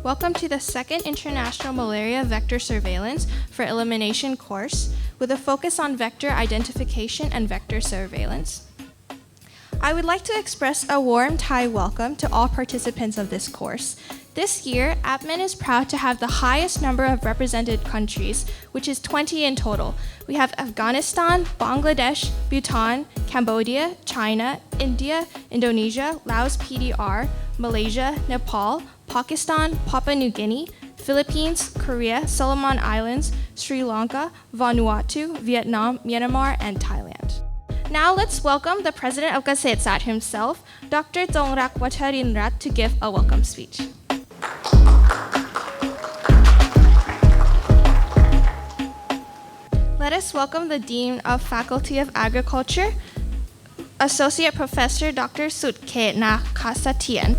Welcome to the second International Malaria Vector Surveillance for Elimination course with a focus on vector identification and vector surveillance. I would like to express a warm Thai welcome to all participants of this course. This year, APMEN is proud to have the highest number of represented countries, which is 20 in total. We have Afghanistan, Bangladesh, Bhutan, Cambodia, China, India, Indonesia, Laos PDR, Malaysia, Nepal, Pakistan, Papua New Guinea, Philippines, Korea, Solomon Islands, Sri Lanka, Vanuatu, Vietnam, Myanmar, and Thailand. Now let's welcome the president of Kasetsart himself, Dr. Thongrak Wacharinrat, to give a welcome speech. Let us welcome the Dean of Faculty of Agriculture, Associate Professor Dr. Sutketna Kasatian.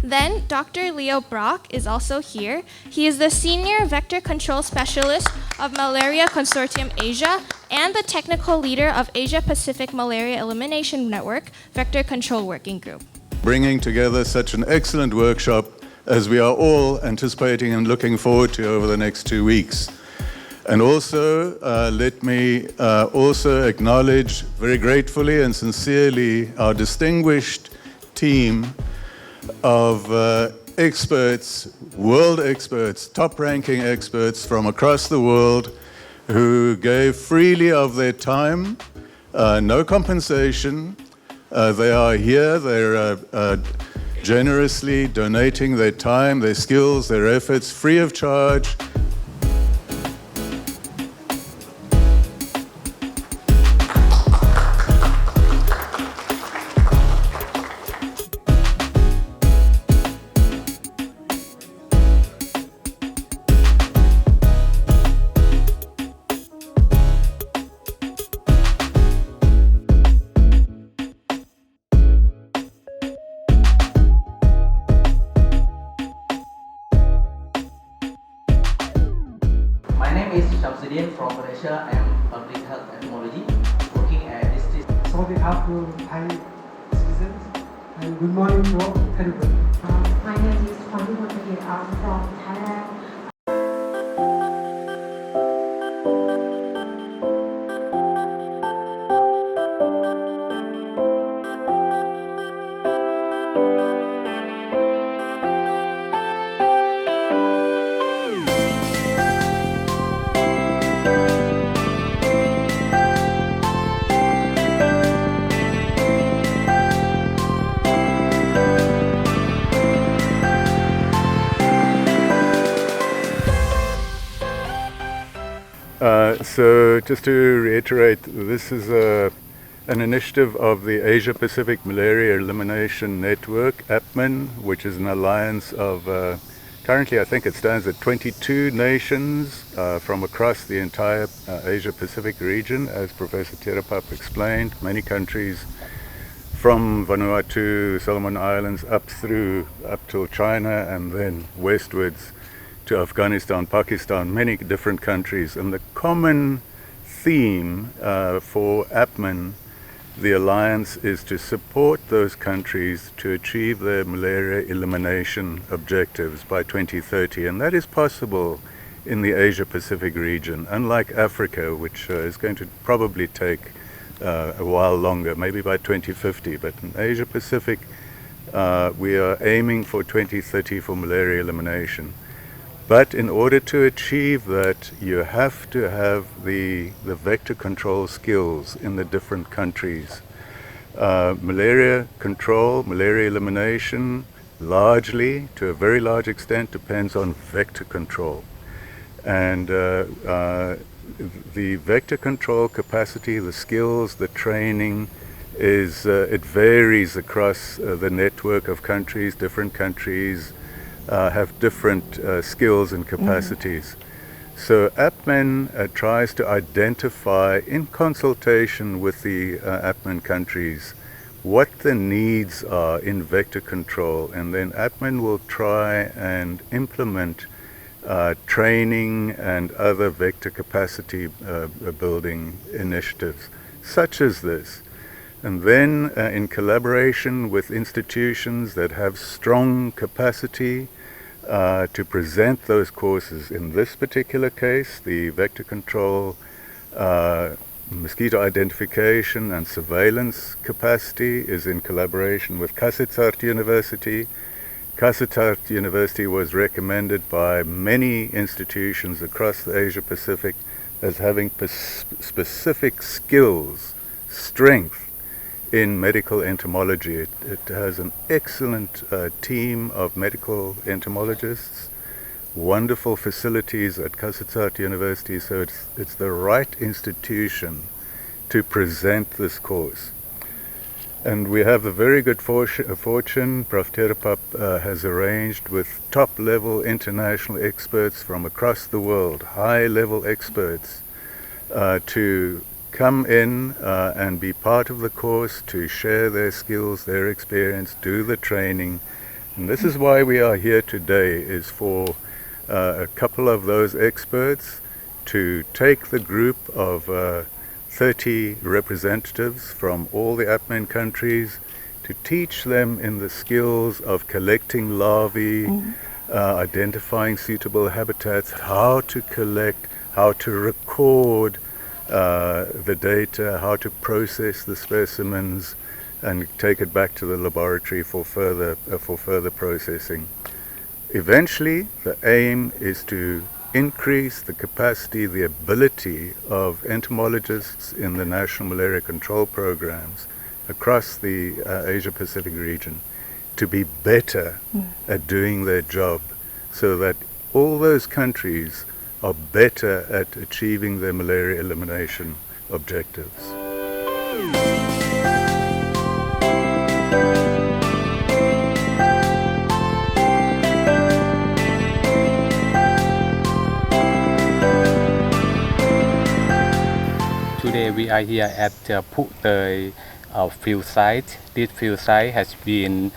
Then Dr. Leo Brock is also here. He is the Senior Vector Control Specialist of Malaria Consortium Asia and the Technical Leader of Asia Pacific Malaria Elimination Network Vector Control Working Group. Bringing together such an excellent workshop as we are all anticipating and looking forward to over the next 2 weeks. And also, let me also acknowledge very gratefully and sincerely our distinguished team of experts, world experts, top-ranking experts from across the world who gave freely of their time, no compensation. They are here, they're generously donating their time, their skills, their efforts, free of charge. From Malaysia, I am public health epidemiology, working at district. So they have to Thai citizens, and good morning to all, everybody. My name is Pondipotaki. I'm from Thailand. So just to reiterate, this is an initiative of the Asia Pacific Malaria Elimination Network, APMEN, which is an alliance of, currently I think it stands at 22 nations from across the entire Asia Pacific region, as Professor Terapap explained, many countries from Vanuatu, Solomon Islands, up till China and then westwards to Afghanistan, Pakistan, many different countries. And the common theme for APMEN, the alliance, is to support those countries to achieve their malaria elimination objectives by 2030. And that is possible in the Asia Pacific region, unlike Africa, which is going to probably take a while longer, maybe by 2050. But in Asia Pacific, we are aiming for 2030 for malaria elimination. But in order to achieve that, you have to have the vector control skills in the different countries. Malaria control, malaria elimination, largely, to a very large extent, depends on vector control. And the vector control capacity, the skills, the training, it varies across the network of countries. Different countries have different skills and capacities. So APMEN tries to identify, in consultation with the APMEN countries, what the needs are in vector control, and then APMEN will try and implement training and other vector capacity building initiatives, such as this. And then in collaboration with institutions that have strong capacity to present those courses. In this particular case, the vector control, mosquito identification and surveillance capacity is in collaboration with Kasetsart University. Kasetsart University was recommended by many institutions across the Asia Pacific as having specific skills, strength in medical entomology. It has an excellent team of medical entomologists, wonderful facilities at Kasetsart University, so it's the right institution to present this course. And we have the very good fortune, Prof. Therapap has arranged with top-level international experts from across the world, high-level experts, to come in and be part of the course, to share their skills, their experience, do the training. And this is why we are here today, is for a couple of those experts to take the group of 30 representatives from all the APMEN countries to teach them in the skills of collecting larvae, identifying suitable habitats, how to collect, how to record the data, how to process the specimens and take it back to the laboratory for further processing. Eventually, the aim is to increase the capacity, the ability of entomologists in the national malaria control programs across the Asia Pacific region to be better at doing their job, so that all those countries are better at achieving their malaria elimination objectives. Today we are here at Phu Tay field site. This field site has been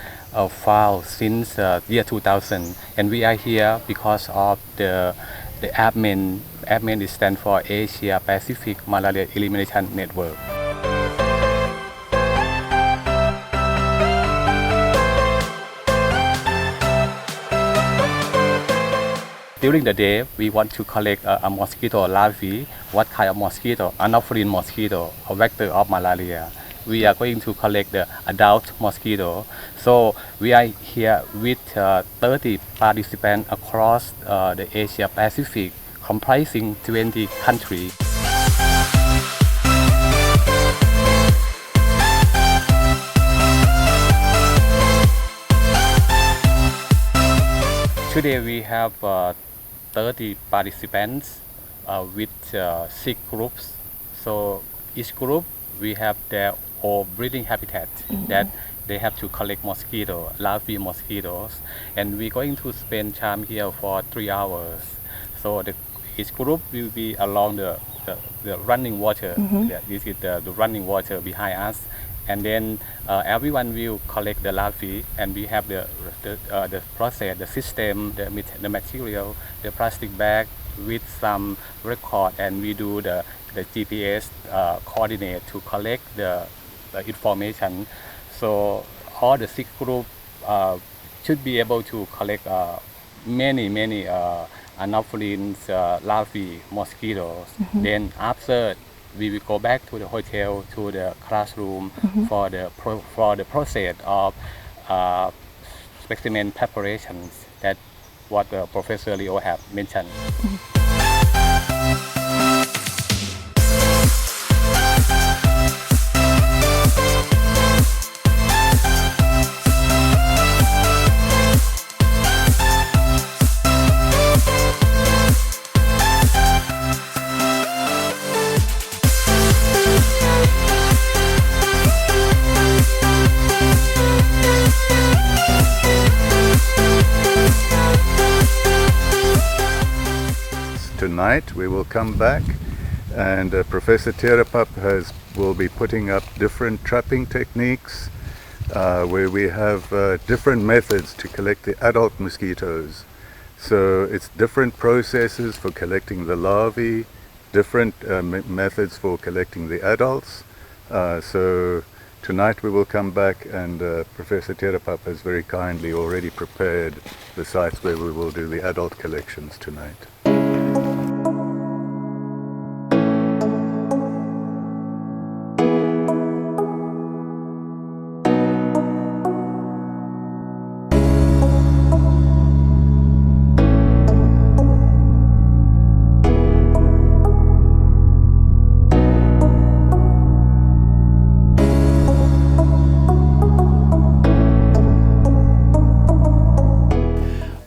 found since year 2000, and we are here because of the APMEN. APMEN stands for Asia Pacific Malaria Elimination Network. During the day, we want to collect a mosquito larvae. What kind of mosquito? Anopheles mosquito, a vector of malaria. We are going to collect the adult mosquito. So we are here with 30 participants across the Asia Pacific, comprising 20 countries. Today we have 30 participants with 6 groups. So each group we have their own breeding habitat that they have to collect mosquito, larvae mosquitoes, and we're going to spend time here for 3 hours. So each group will be along the running water. This is the running water behind us. And then everyone will collect the larvae, and we have the process, the system, the material, the plastic bag with some record, and we do the GPS coordinate to collect the information. So all the 6 groups should be able to collect many Anopheles larvae mosquitoes. Then after we will go back to the hotel, to the classroom for the process of specimen preparations. That what Professor Leo have mentioned. Tonight we will come back, and Professor Therapap will be putting up different trapping techniques where we have different methods to collect the adult mosquitoes. So it's different processes for collecting the larvae, different methods for collecting the adults. So Tonight we will come back and Professor Terapap has very kindly already prepared the sites where we will do the adult collections tonight.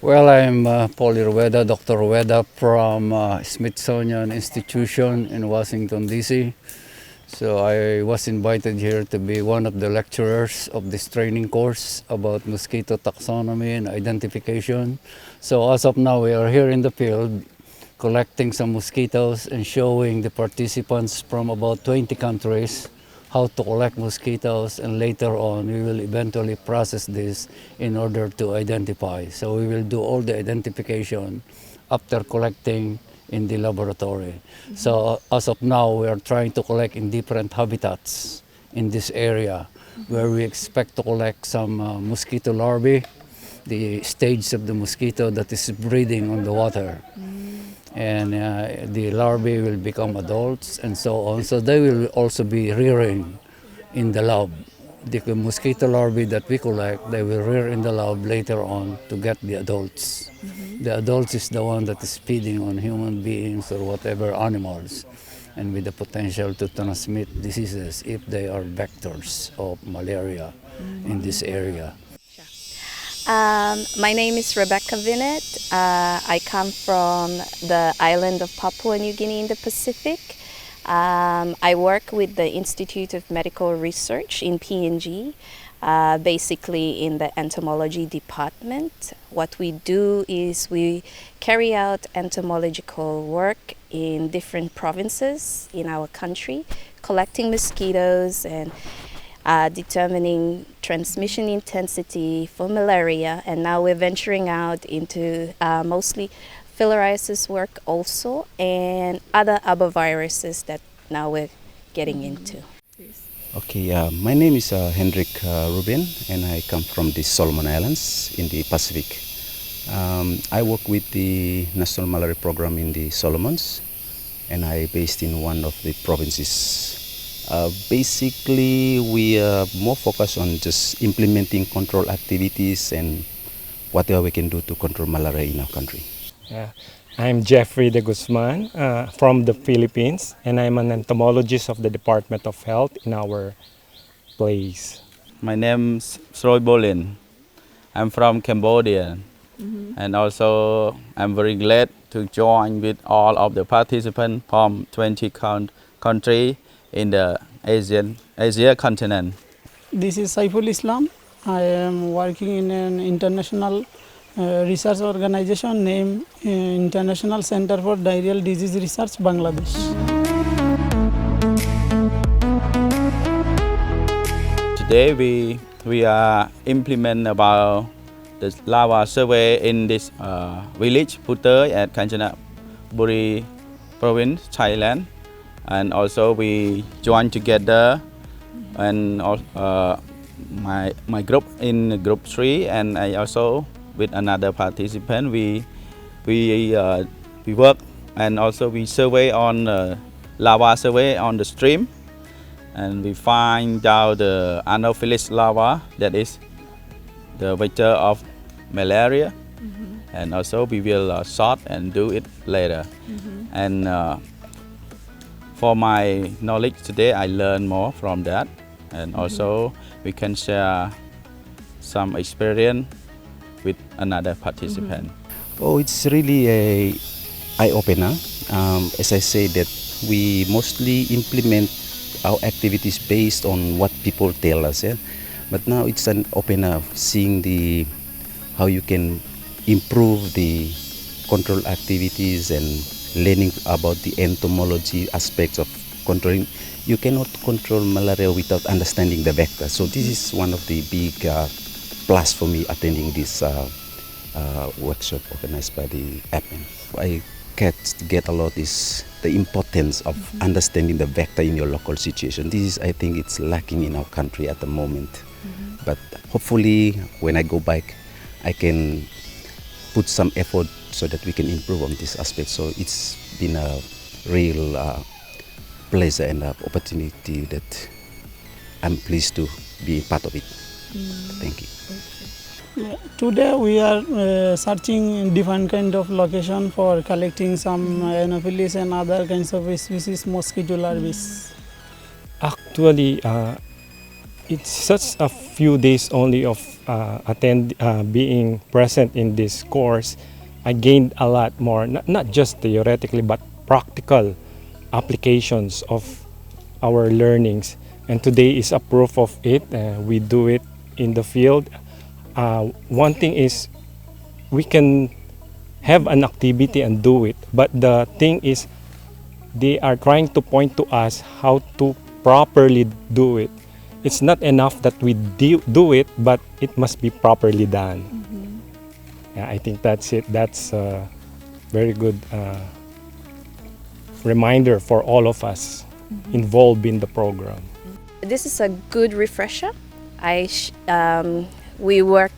Well, I'm Paul Rueda, Dr. Rueda from Smithsonian Institution in Washington, D.C. So I was invited here to be one of the lecturers of this training course about mosquito taxonomy and identification. So as of now, we are here in the field collecting some mosquitoes and showing the participants from about 20 countries how to collect mosquitoes, and later on we will eventually process this in order to identify. So we will do all the identification after collecting in the laboratory. So as of now we are trying to collect in different habitats in this area where we expect to collect some mosquito larvae, the stage of the mosquito that is breeding on the water. And the larvae will become adults and so on. So they will also be rearing in the lab. The mosquito larvae that we collect, they will rear in the lab later on to get the adults. The adults is the one that is feeding on human beings or whatever animals, and with the potential to transmit diseases if they are vectors of malaria in this area. My name is Rebecca Vinet. I come from the island of Papua New Guinea in the Pacific. I work with the Institute of Medical Research in PNG, basically in the entomology department. What we do is we carry out entomological work in different provinces in our country, collecting mosquitoes and determining transmission intensity for malaria, and now we're venturing out into mostly filariasis work also, and other arboviruses that now we're getting into. Okay, my name is Hendrik Rubin, and I come from the Solomon Islands in the Pacific. I work with the National Malaria Program in the Solomons, and I based in one of the provinces. Basically, we are more focused on just implementing control activities and whatever we can do to control malaria in our country. I'm Jeffrey de Guzman from the Philippines, and I'm an entomologist of the Department of Health in our place. My name's Sroy Bolin. I'm from Cambodia, and also I'm very glad to join with all of the participants from 20 countries in the Asia continent. This is Saiful Islam. I am working in an international research organization named International Center for Diarrheal Disease Research, Bangladesh. Today we are implement about the lava survey in this village Puter at Kanchanaburi province, Thailand. And also we join together, and my group in group 3, and I also with another participant we work, and also we survey on lava survey on the stream, and we find out the Anopheles lava that is the vector of malaria, and also we will sort and do it later. And for my knowledge today, I learned more from that, and also we can share some experience with another participant. Oh, it's really a eye-opener. As I say, that we mostly implement our activities based on what people tell us. Yeah? But now it's an opener, seeing how you can improve the control activities and learning about the entomology aspects of controlling. You cannot control malaria without understanding the vector. So this is one of the big plus for me attending this workshop organized by the APMEN. I get a lot is the importance of understanding the vector in your local situation. This is, I think, it's lacking in our country at the moment. But hopefully, when I go back, I can put some effort so that we can improve on this aspect. So it's been a real pleasure and opportunity that I'm pleased to be part of it. Thank you. Today we are searching in different kind of location for collecting some Anopheles and other kinds of species mosquito larvae. Actually, it's just a few days only of being present in this course. I gained a lot more, not just theoretically, but practical applications of our learnings. And today is a proof of it. We do it in the field. One thing is we can have an activity and do it, but the thing is they are trying to point to us how to properly do it. It's not enough that we do it, but it must be properly done. Yeah, I think that's it. That's a very good reminder for all of us involved in the program. This is a good refresher. We were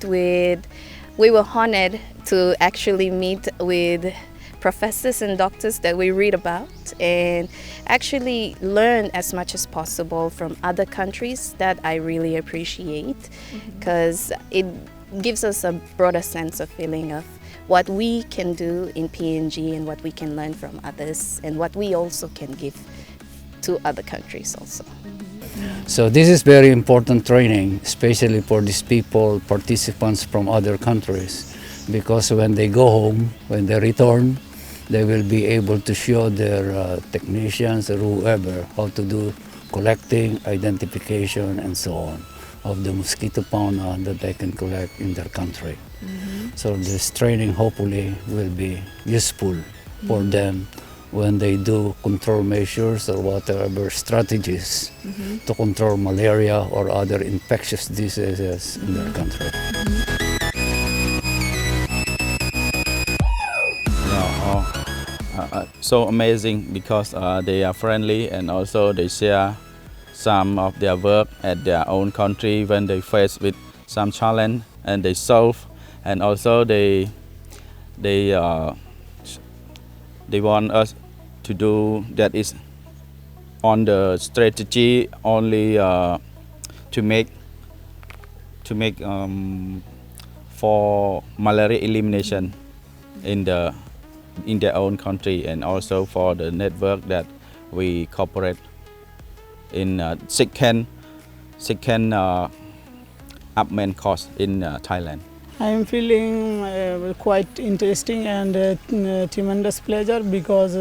honored to actually meet with professors and doctors that we read about and actually learn as much as possible from other countries that I really appreciate, because it gives us a broader sense of feeling of what we can do in PNG and what we can learn from others and what we also can give to other countries also. So this is very important training, especially for these people, participants from other countries, because when they go home, when they return, they will be able to show their technicians or whoever how to do collecting, identification, and so on of the mosquito fauna that they can collect in their country. So this training hopefully will be useful for them when they do control measures or whatever strategies to control malaria or other infectious diseases in their country. So amazing because they are friendly and also they share some of their work at their own country when they face with some challenge and they solve, and also they want us to do that is on the strategy only to make for malaria elimination in their own country, and also for the network that we cooperate in second APMEN course in Thailand. I am feeling quite interesting and tremendous pleasure because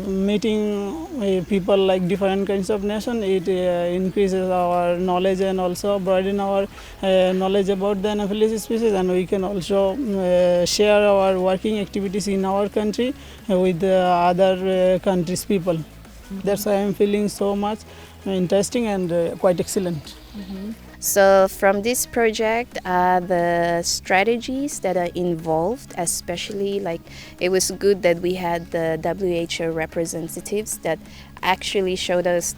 meeting people like different kinds of nation, it increases our knowledge and also broaden our knowledge about the Anopheles species, and we can also share our working activities in our country with other countries' people. That's why I am feeling so much interesting and quite excellent. So from this project, the strategies that are involved, especially like it was good that we had the WHO representatives that actually showed us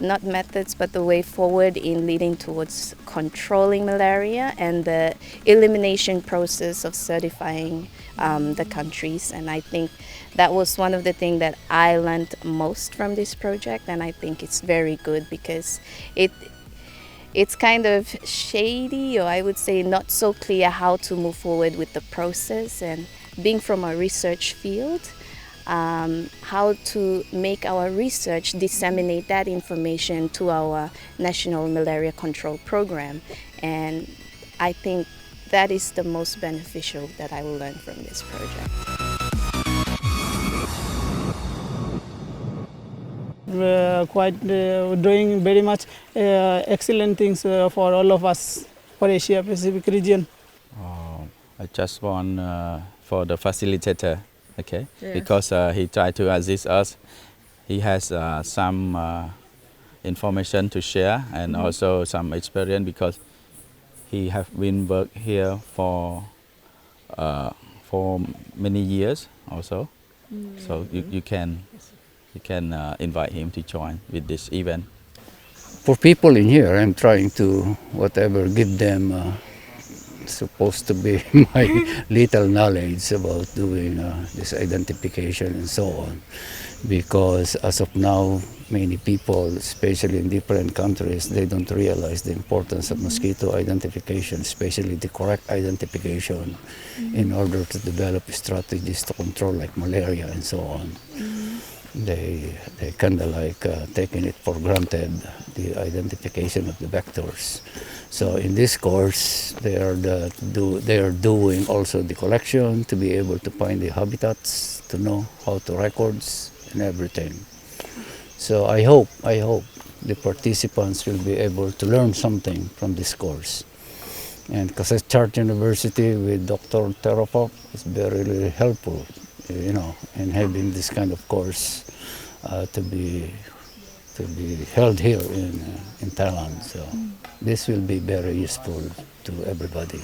not methods but the way forward in leading towards controlling malaria and the elimination process of certifying the countries. And I think that was one of the things that I learned most from this project, and I think it's very good because it's kind of shady, or I would say not so clear how to move forward with the process, and being from a research field, how to make our research disseminate that information to our national malaria control program. And I think that is the most beneficial that I will learn from this project. Doing very much excellent things for all of us for Asia Pacific region. I just want for the facilitator, okay, Yes. because he tried to assist us. He has some information to share and also some experience because he have been work here for for many years also. So you can invite him to join with this event. For people in here, I'm trying to whatever give them supposed to be my little knowledge about doing this identification and so on, because as of now many people, especially in different countries, they don't realize the importance of mosquito identification, especially the correct identification in order to develop strategies to control like malaria and so on. They kind of like taking it for granted, the identification of the vectors. So in this course, they are doing also the collection to be able to find the habitats, to know how to records and everything. So I hope the participants will be able to learn something from this course. And Kasetsart University with Dr. Terapop is very really helpful, in having this kind of course to be held here in Thailand. So this will be very useful to everybody.